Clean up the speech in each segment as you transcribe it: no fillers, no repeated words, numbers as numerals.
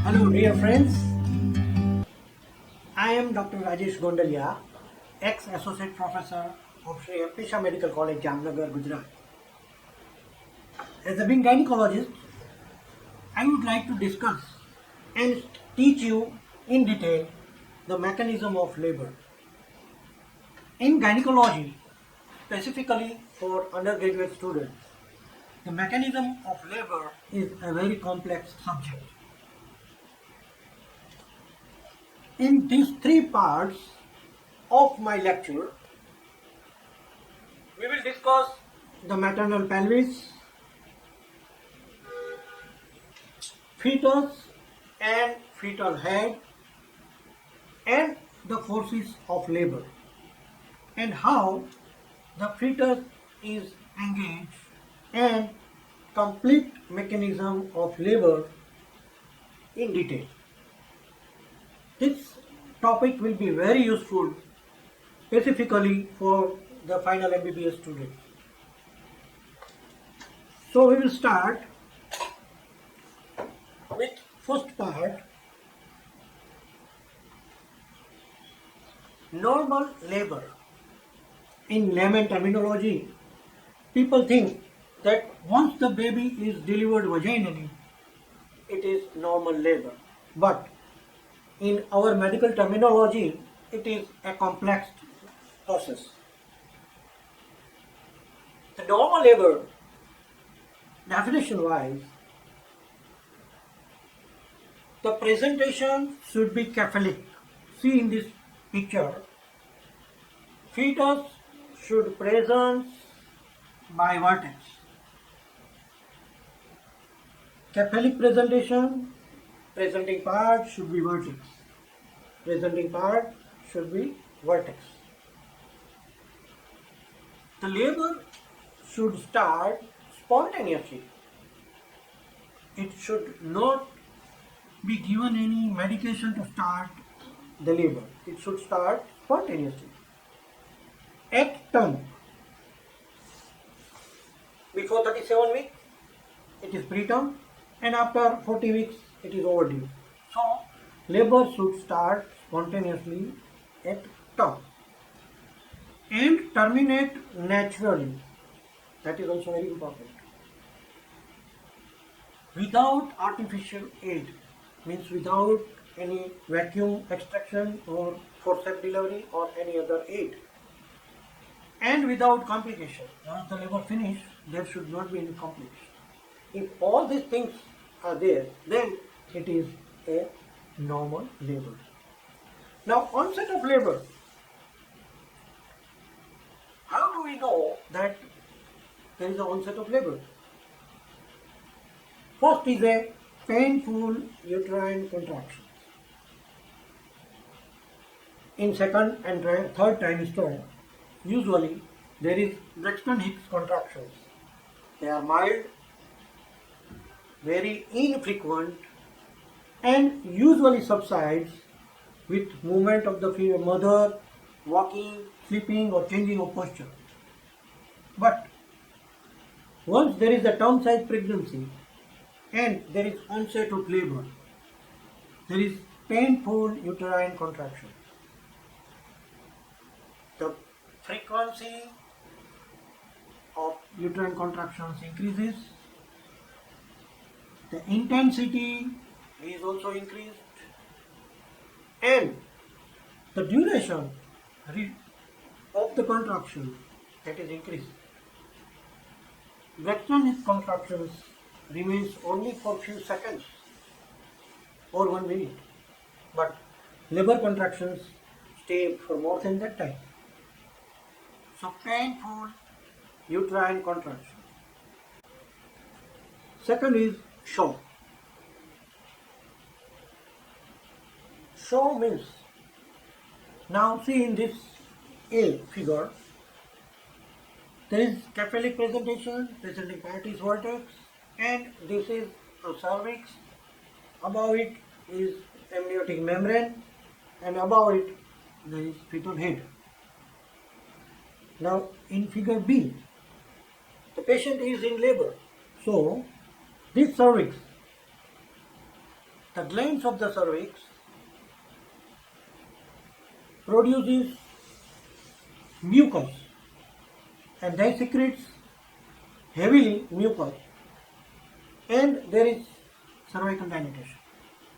Hello dear friends, I am Dr. Rajesh.Gondalia, ex-Associate Professor of Shri M.P.Shah Medical College, Jamnagar, Gujarat. As a being gynecologist, I would like to discuss and teach you in detail the mechanism of labor. In gynecology, specifically for undergraduate students, the mechanism of labor is a very complex subject. In these three parts of my lecture, we will discuss the maternal pelvis, fetus and fetal head, and the forces of labor, and how the fetus is engaged, and complete mechanism of labor in detail. This topic will be very useful specifically for the final MBBS students. So we will start with first part, normal labor. In layman terminology, people think that once the baby is delivered vaginally, it is normal labor. But in our medical terminology, it is a complex process. The normal labor, definition wise, the presentation should be cephalic. See in this picture, fetus should present by vertex. Cephalic presentation, presenting part should be vertex. Presenting part should be vertex. The labor should start spontaneously. It should not be given any medication to start the labor. It should start spontaneously. At term, before 37 weeks, it is preterm, and after 40 weeks, it is overdue. So, labor should start spontaneously at term and terminate naturally. That is also very important. Without artificial aid, means without any vacuum extraction or forceps delivery or any other aid, and without complication. Once the labor finishes, there should not be any complication. If all these things are there, then it is a normal labor. Now, onset of labor. How do we know that there is an onset of labor? First is a painful uterine contraction. In second and third trimester, usually there is Braxton Hicks contractions. They are mild, very infrequent, and usually subsides with movement of the mother, walking, sleeping, or changing of posture. But once there is a term size pregnancy and there is onset of labor, there is painful uterine contraction. The frequency of uterine contractions increases. The intensity is also increased, and the duration of the contraction, that is increased. Braxton Hicks contractions remains only for few seconds or 1 minute, but labor contractions stay for more than that time. So, painful uterine contraction. Second is show. Show means, now see in this A figure, there is cephalic presentation, presenting part is vertex, and this is a cervix. Above it is amniotic membrane, and above it there is fetal head. Now in figure B, the patient is in labor. So this cervix, the glands of the cervix produces mucus and they secretes heavily mucus and there is cervical dilatation.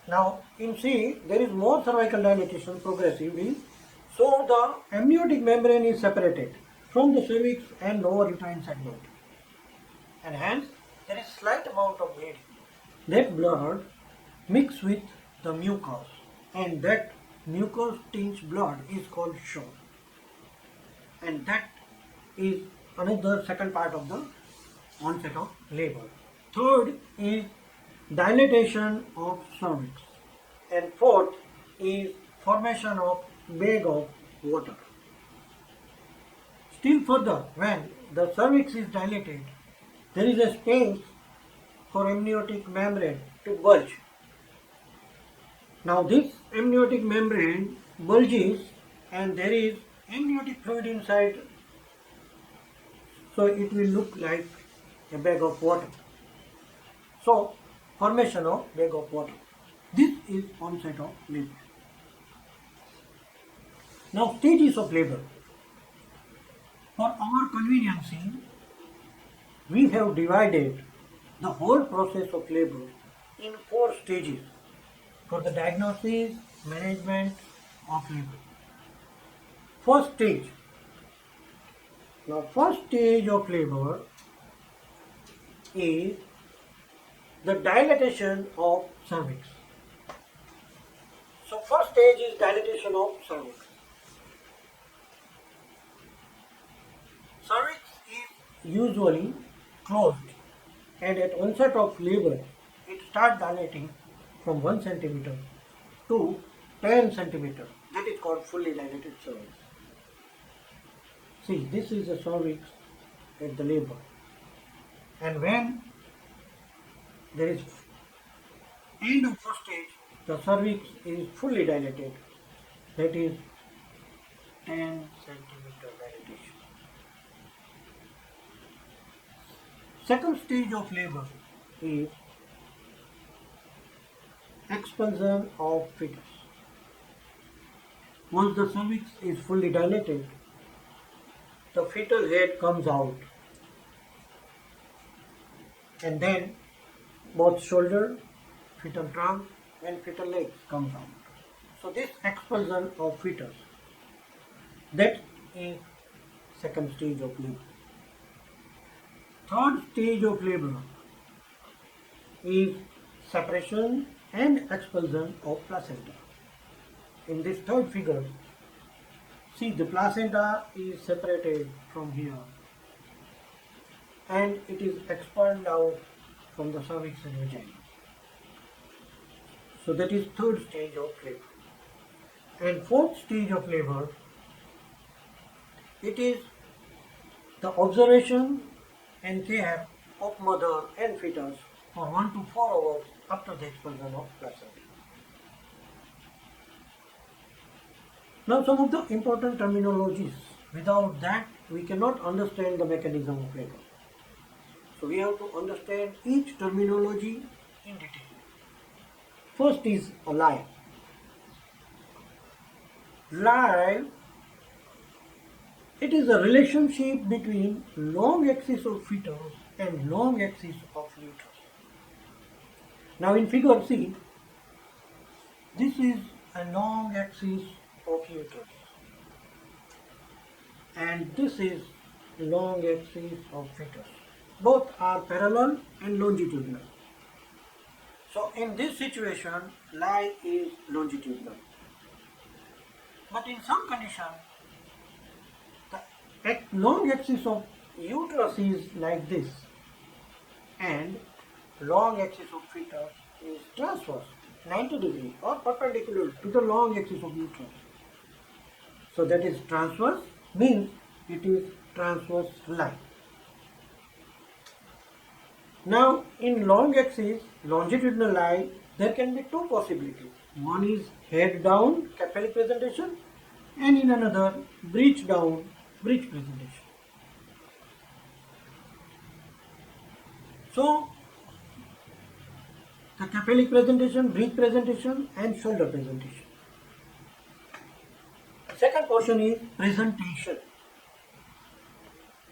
Now in C there is more cervical dilatation progressively, so the amniotic membrane is separated from the cervix and lower uterine segment and hence there is slight amount of bleeding. That blood mix with the mucus and that mucus tinged blood is called show, and that is another second part of the onset of labor. Third is dilatation of cervix and fourth is formation of bag of water. Still further, when the cervix is dilated, there is a space for amniotic membrane to bulge. Now this amniotic membrane bulges and there is amniotic fluid inside, so it will look like a bag of water. So formation of bag of water. This is onset of labor. Now stages of labor. For our convenience, we have divided the whole process of labor in 4 stages for the diagnosis, management of labor. First stage. Now first stage of labor is the dilatation of cervix. So first stage is dilatation of cervix. Cervix is usually closed and at onset of labor it starts dilating from 1 centimeter to 10 centimeter. That is called fully dilated cervix. See, this is the cervix at the labor, and when there is end of first stage, the cervix is fully dilated. That is 10 centimeter dilatation. Second stage of labor is expulsion of fetus. Once the cervix is fully dilated, the fetal head comes out and then both shoulder, fetal trunk and fetal legs comes out. So this expulsion of fetus, that is second stage of labor. Third stage of labor is separation and expulsion of placenta. In this third figure, see, the placenta is separated from here and it is expelled out from the cervix and vagina. So that is third stage of labor. And fourth stage of labor, it is the observation and care of mother and fetus for 1 to 4 hours after the expulsion of placenta. Now some of the important terminologies. Without that we cannot understand the mechanism of labor. So we have to understand each terminology in detail. First is a lie. Lie, it is a relationship between long axis of fetus and long axis of uterus. Now in figure C, this is a long axis of uterus and this is long axis of fetus. Both are parallel and longitudinal. So in this situation, lie is longitudinal. But in some condition, the long axis of uterus is like this and long axis of fetus is transverse, 90 degree or perpendicular to the long axis of uterus. So that is transverse, means it is transverse line. Now in long axis, longitudinal line, there can be two possibilities. One is head down, cephalic presentation, and in another breech down, breech presentation. So the cephalic presentation, breech presentation and shoulder presentation. Second portion is presentation.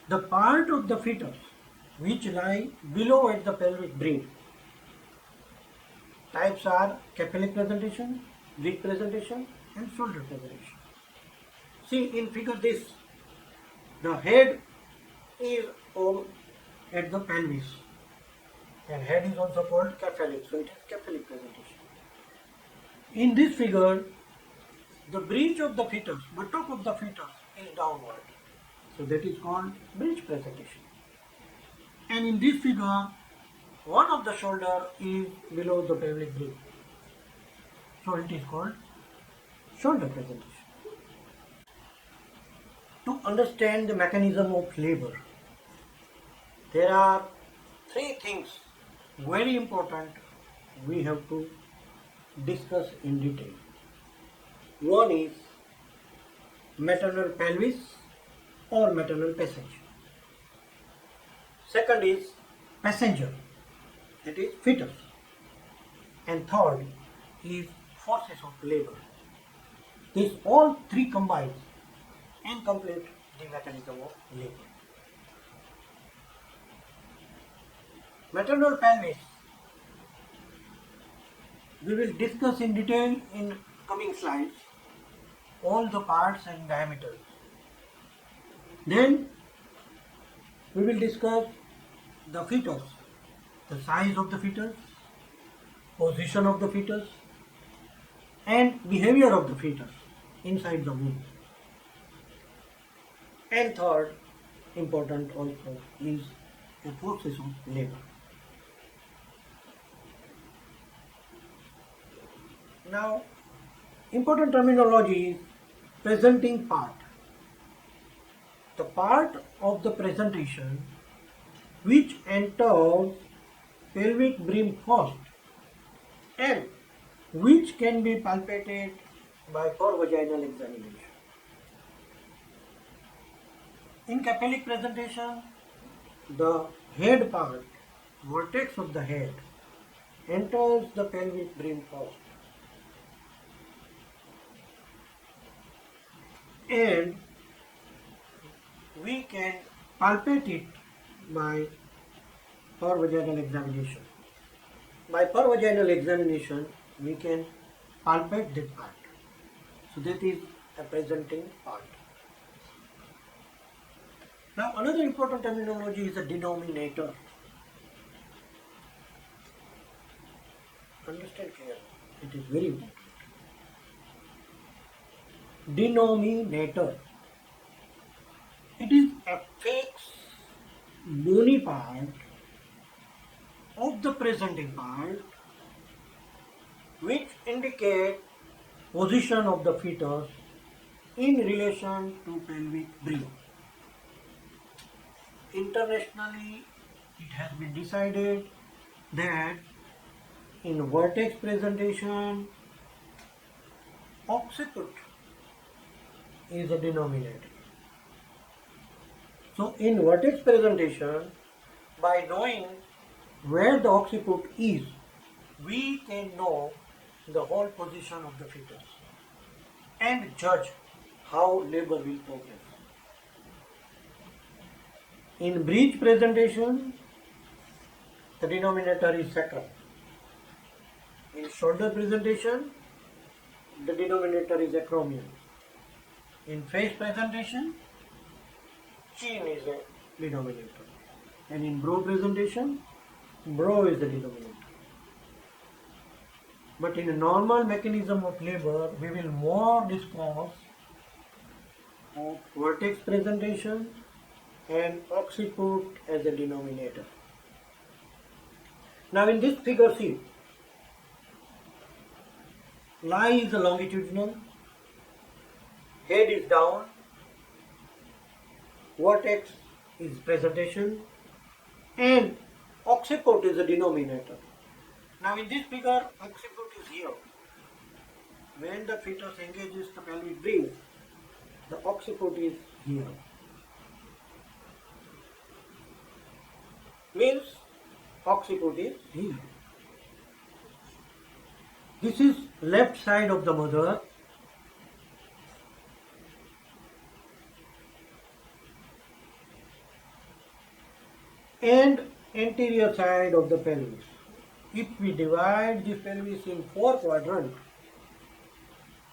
The part of the fetus which lie below at the pelvic brim. Types are cephalic presentation, breech presentation and shoulder presentation. See in figure this, the head is at the pelvis and head is also called cephalic, so it is cephalic presentation. In this figure, the breech of the fetus, buttock of the fetus is downward, so that is called breech presentation. And in this figure, one of the shoulder is below the pelvic brim, so it is called shoulder presentation. To understand the mechanism of labor, there are three things very important we have to discuss in detail. One is maternal pelvis or maternal passage. Second is passenger, that is fetus. And third is forces of labor. These all three combine and complete the mechanism of labor. Maternal pelvis we will discuss in detail in coming slides, all the parts and diameters. Then we will discuss the fetus, the size of the fetus, position of the fetus and behavior of the fetus inside the womb. And third, important also, is the forces of labor. Now, important terminology is presenting part. The part of the presentation which enters pelvic brim first and which can be palpated by vaginal examination. In cephalic presentation, the head part, vertex of the head, enters the pelvic brim first. And we can palpate it by vaginal examination. By vaginal examination, we can palpate that part. So that is a presenting part. Now another important terminology is the denominator. Understand clearly, it is very important. Denominator. It is a fixed bony part of the presenting part which indicate position of the fetus in relation to pelvic brim. Internationally, it has been decided that in vertex presentation, occiput is a denominator. So in vertex presentation, by knowing where the occiput is, we can know the whole position of the fetus and judge how labor will progress. In breech presentation, the denominator is sacrum. In shoulder presentation, the denominator is acromion. In face presentation, chin is a denominator. And in brow presentation, brow is the denominator. But in a normal mechanism of labor, we will more discuss of vertex presentation and occiput as a denominator. Now in this figure see, lie is a longitudinal, head is down, vertex is presentation and occiput is a denominator. Now in this figure, occiput is here. When the fetus engages the pelvic brim, the occiput is here. Means occiput is here. This is left side of the mother, and anterior side of the pelvis. If we divide the pelvis in 4 quadrants,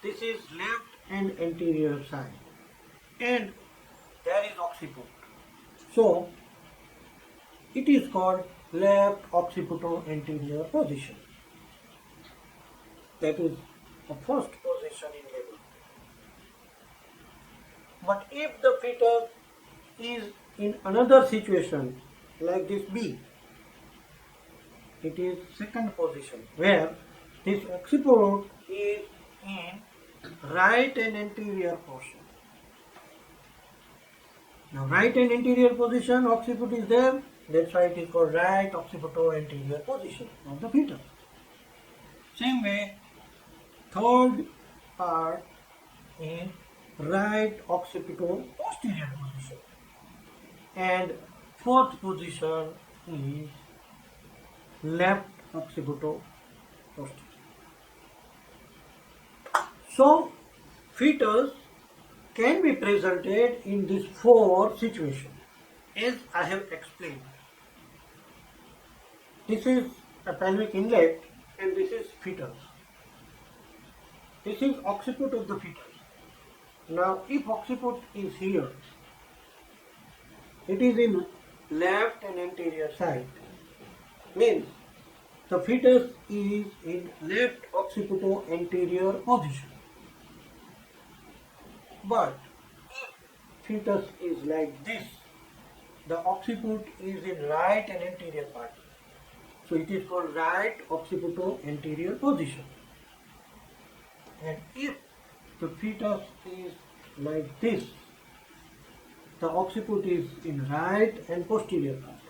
this is left and anterior side, and there is occiput. So it is called left occiputo-anterior position. That is the first position in labor. But if the fetus is in another situation like this B, it is second position where this occiput is in right and anterior portion. Now right and anterior position, occiput is there, that's why it is called right occiputo-anterior position of the fetus. Same way, third part is right occiputo-posterior position, and fourth position is left occiputo-posterior. So fetus can be presented in these 4 situations as I have explained. This is a pelvic inlet and this is fetus. This is occiput of the fetus. Now if occiput is here, it is in left and anterior side, means the fetus is in left occiputo-anterior position. But if fetus is like this, the occiput is in right and anterior part. So it is called right occiputo-anterior position. And if the fetus is like this, the occiput is in right and posterior part.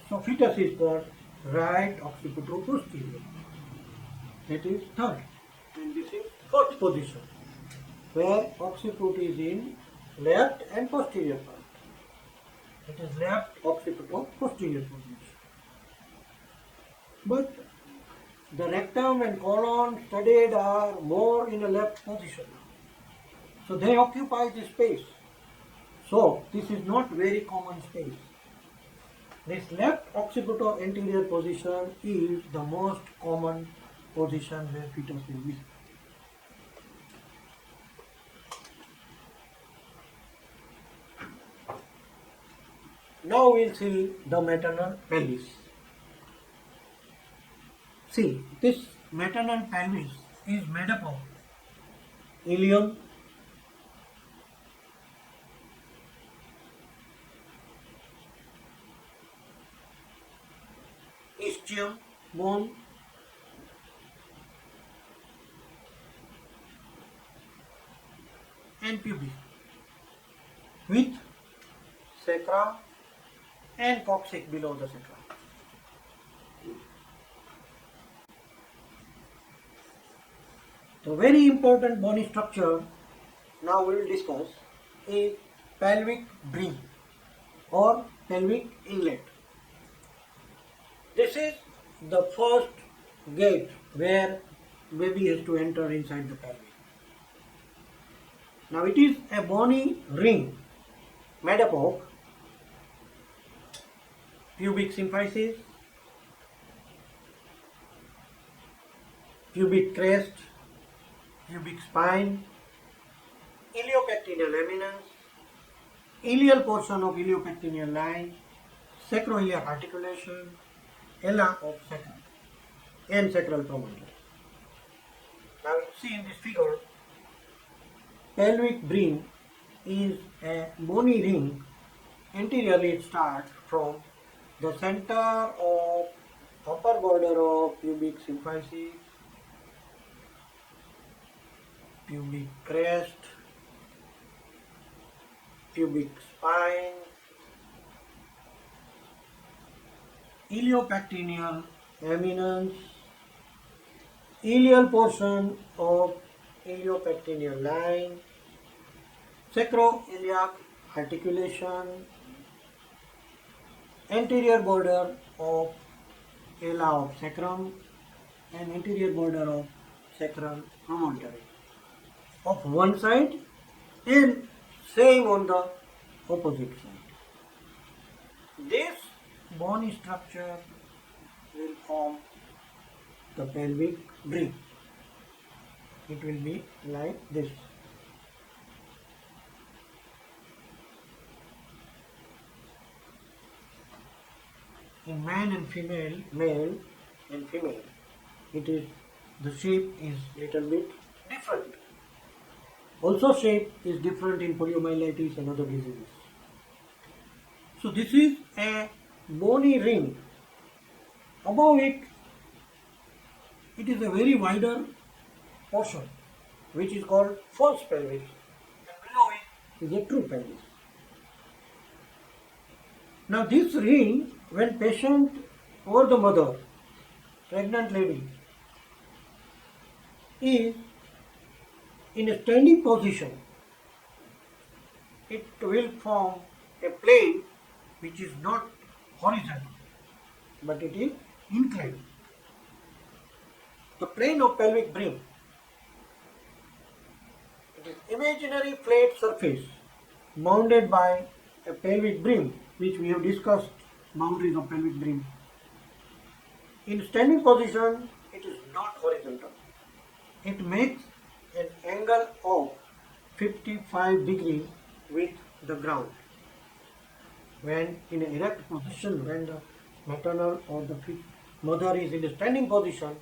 So fetus is called right occiputo-posterior. That is third. And this is fourth position, where occiput is in left and posterior part. It is left occiputo-posterior position. But the rectum and colon studied are more in a left position. So they occupy this space. So this is not very common space. This left occiputo-anterior position is the most common position where fetus will be. Now we'll see the maternal pelvis. See, this maternal pelvis is made up of ileum, ischium bone, and pubis, with sacrum and coccyx below the sacrum. The very important bony structure now we will discuss is pelvic bridge or pelvic inlet. This is the first gate where baby has to enter inside the pelvis. Now it is a bony ring made up of pubic symphysis, pubic crest, pubic spine, iliopectineal eminence, ilial portion of iliopectineal line, sacroiliac articulation, ala of sacrum, and sacral promontory. Now you see in this figure, pelvic ring is a bony ring. Anteriorly it starts from the center of upper border of pubic symphysis, pubic crest, pubic spine, iliopectineal eminence, ilial portion of iliopectineal line, sacroiliac articulation, anterior border of ala of sacrum, and anterior border of sacral promontory of one side and same on the opposite side. This bony structure will form the pelvic bridge. It will be like this. In male and female, the shape is little bit different. Also shape is different in poliomyelitis and other diseases. So this is a bony ring. Above it, it is a very wider portion which is called false pelvis, and below it is a true pelvis. Now this ring, when patient or the mother, pregnant lady, is in a standing position, it will form a plane which is not horizontal, but it is inclined. The plane of pelvic brim, it is imaginary flat surface bounded by a pelvic brim, which we have discussed boundaries of pelvic brim. In standing position, it is not horizontal. It makes an angle of 55 degrees with the ground. When in an erect position, when the maternal or the mother is in a standing position,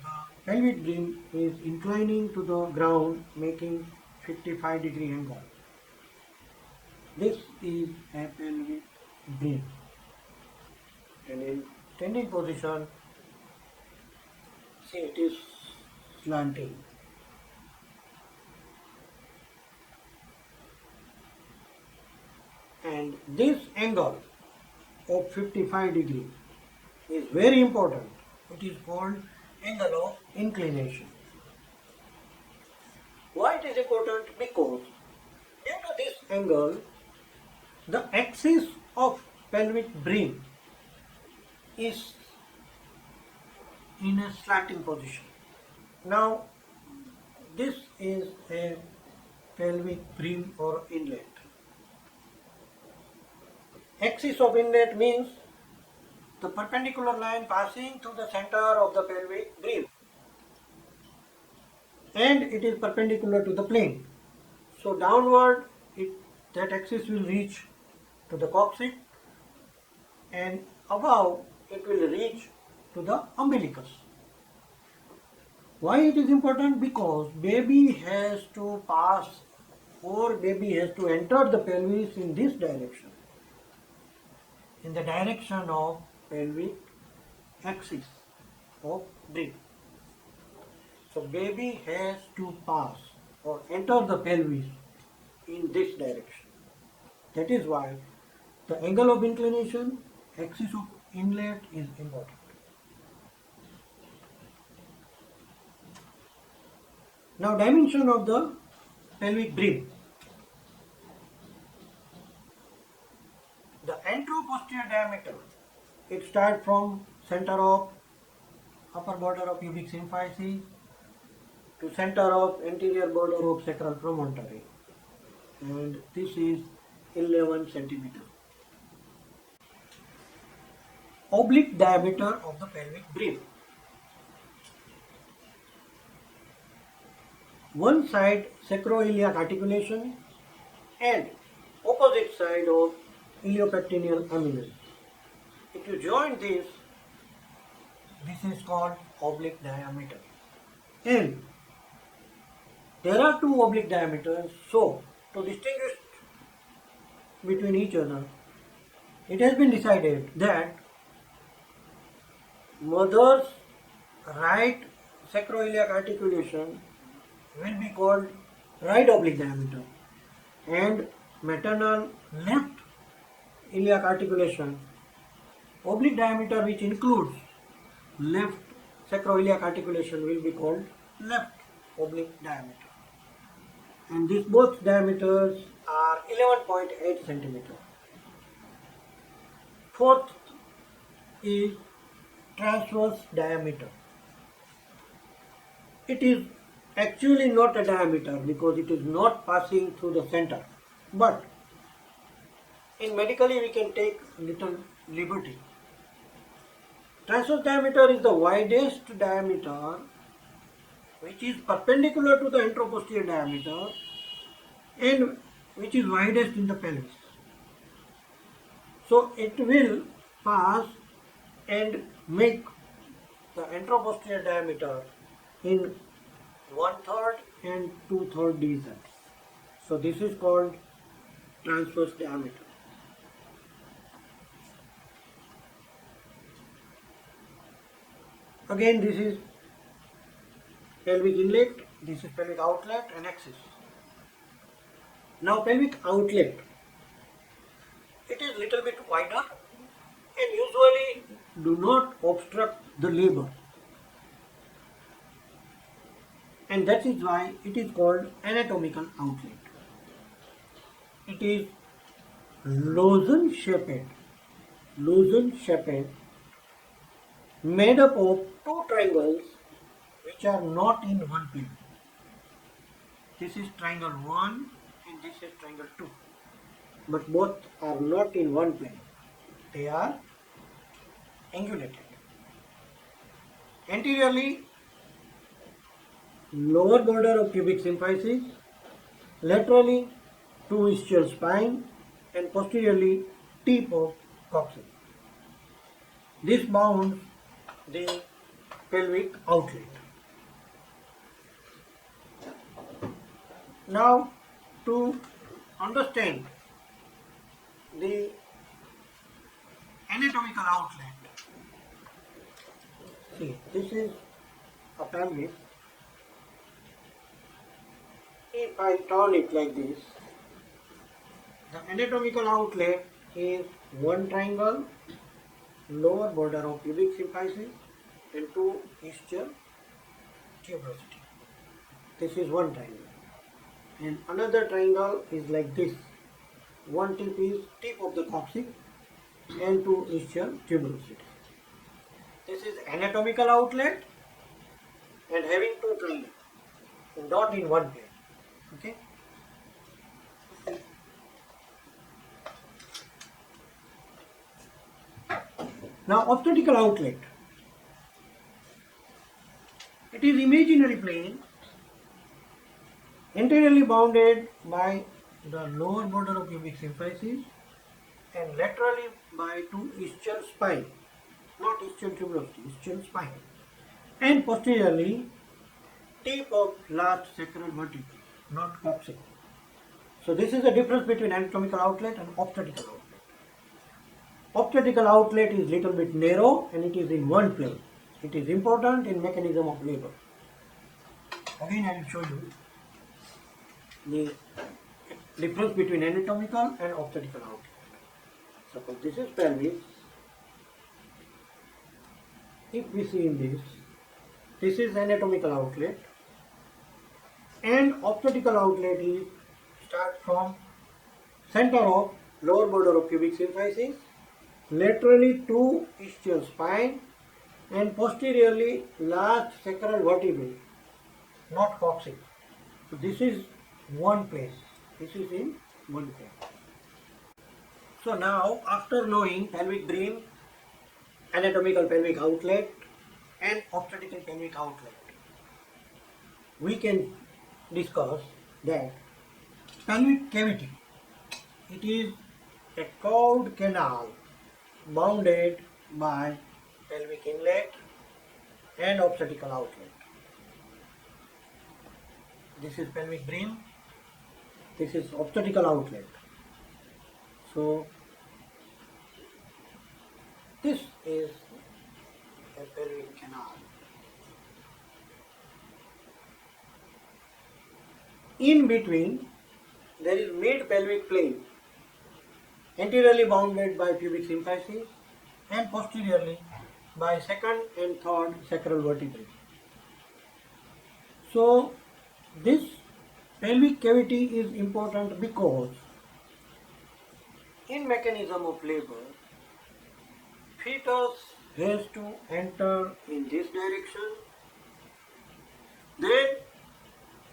the pelvic brim is inclining to the ground, making 55-degree angle. This is a pelvic brim. And in standing position, see, it is slanting. And this angle of 55 degrees is very important. It is called angle of inclination. Why it is important? Because due to this angle, the axis of pelvic brim is in a slanting position. Now, this is a pelvic brim or inlet. Axis of inlet means the perpendicular line passing through the center of the pelvic brim, and it is perpendicular to the plane. So downward, that axis will reach to the coccyx, and above it will reach to the umbilicus. Why it is important? Because baby has to pass or baby has to enter the pelvis in this direction, in the direction of pelvic axis of brim. So baby has to pass or enter the pelvis in this direction. That is why the angle of inclination, axis of inlet is important. Now dimension of the pelvic brim. The anteroposterior diameter, it starts from center of upper border of pubic symphysis to center of anterior border of sacral promontory, and this is 11 centimeter. Oblique diameter of the pelvic brim. One side sacroiliac articulation and opposite side of iliopectineal eminence. If you join this is called oblique diameter. And there are two oblique diameters, so to distinguish between each other, it has been decided that mother's right sacroiliac articulation will be called right oblique diameter, and maternal left iliac articulation, oblique diameter which includes left sacroiliac articulation, will be called left oblique diameter. And these both diameters are 11.8 centimeter. Fourth is transverse diameter. It is actually not a diameter because it is not passing through the center. But in medically we can take little liberty. Transverse diameter is the widest diameter which is perpendicular to the anteroposterior diameter and which is widest in the pelvis. So it will pass and make the anteroposterior diameter in 1/3 and 2/3 divisions. So this is called transverse diameter. Again, this is pelvic inlet, this is pelvic outlet and axis. Now pelvic outlet, it is little bit wider and usually do not obstruct the labor. And that is why it is called anatomical outlet. It is lozenge shaped, made up of two triangles which are not in one plane. This is triangle 1 and this is triangle 2. But both are not in one plane. They are angulated. Anteriorly, lower border of pubic symphysis, laterally two ischial spine and posteriorly tip of coccyx. This bounds the pelvic outlet. Now, to understand the anatomical outlet, see, this is a pelvis. If I turn it like this, the anatomical outlet is one triangle, lower border of pubic symphysis and two ischial tuberosity. This is one triangle. And another triangle is like this. One tip is tip of the coccyx and two ischial tuberosity. This is anatomical outlet and having two triangles, not in one plane. Okay. Now obstetrical outlet. It is imaginary plane anteriorly bounded by the lower border of pubic symphysis and laterally by two ischial spine, not ischial tuberosity, ischial spine, and posteriorly tip of last sacral vertebrae, not coccyx. So this is the difference between anatomical outlet and obstetrical outlet. Obstetrical outlet is little bit narrow and it is in one plane. It is important in mechanism of labor. Again I will show you the difference between anatomical and obstetrical outlet. Suppose this is pelvis. If we see in this is anatomical outlet and obstetrical outlet is start from center of lower border of pubic symphysis, laterally two ischial spine and posteriorly large sacral vertebrae, not coccyx. So this is one place. This is in one place. So now after knowing pelvic brim, anatomical pelvic outlet and obstetrical pelvic outlet, we can discuss that pelvic cavity, it is a curved canal bounded by pelvic inlet and obstetrical outlet. This is pelvic brim, this is obstetrical outlet. So this is a pelvic canal. In between there is mid-pelvic plane, anteriorly bounded by pubic symphysis and posteriorly by second and third sacral vertebrae. So this pelvic cavity is important because in mechanism of labor, fetus has to enter in this direction Then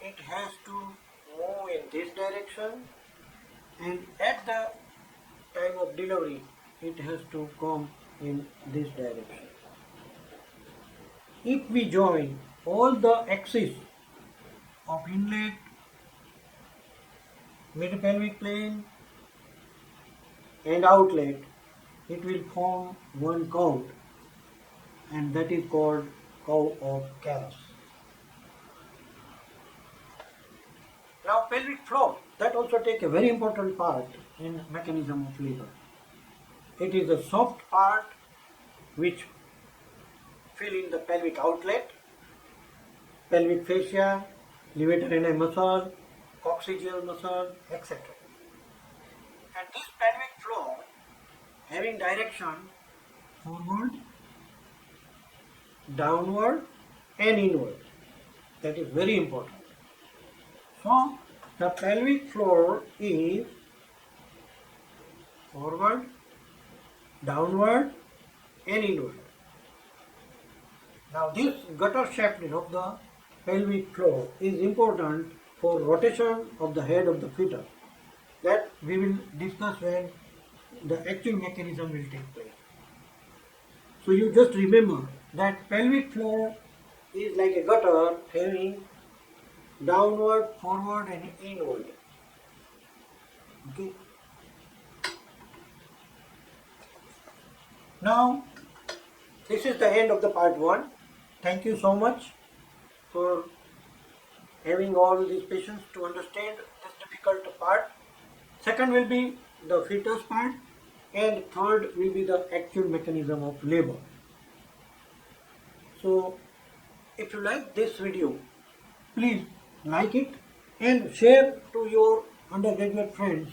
it has to move in this direction, and at the time of delivery it has to come in this direction. If we join all the axes of inlet, mid-pelvic plane and outlet, it will form one curve, and that is called curve of Caras. Now pelvic floor, that also take a very important part in mechanism of labor. It is the soft part which fill in the pelvic outlet, pelvic fascia, levator ani muscle, coccygeal muscle, etc. And this pelvic floor having direction forward, downward and inward. That is very important. So the pelvic floor is forward, downward and inward. Now this gutter shape of the pelvic floor is important for rotation of the head of the fetus. That we will discuss when the actual mechanism will take place. So you just remember that pelvic floor is like a gutter having downward, forward and inward. Okay. Now this is the end of the part 1. Thank you so much for having all these patients to understand this difficult part. Second will be the fetus part, and third will be the actual mechanism of labor. So if you like this video, please like it and share to your undergraduate friends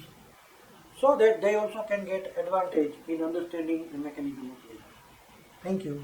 so that they also can get advantage in understanding the mechanism of labor. Thank you.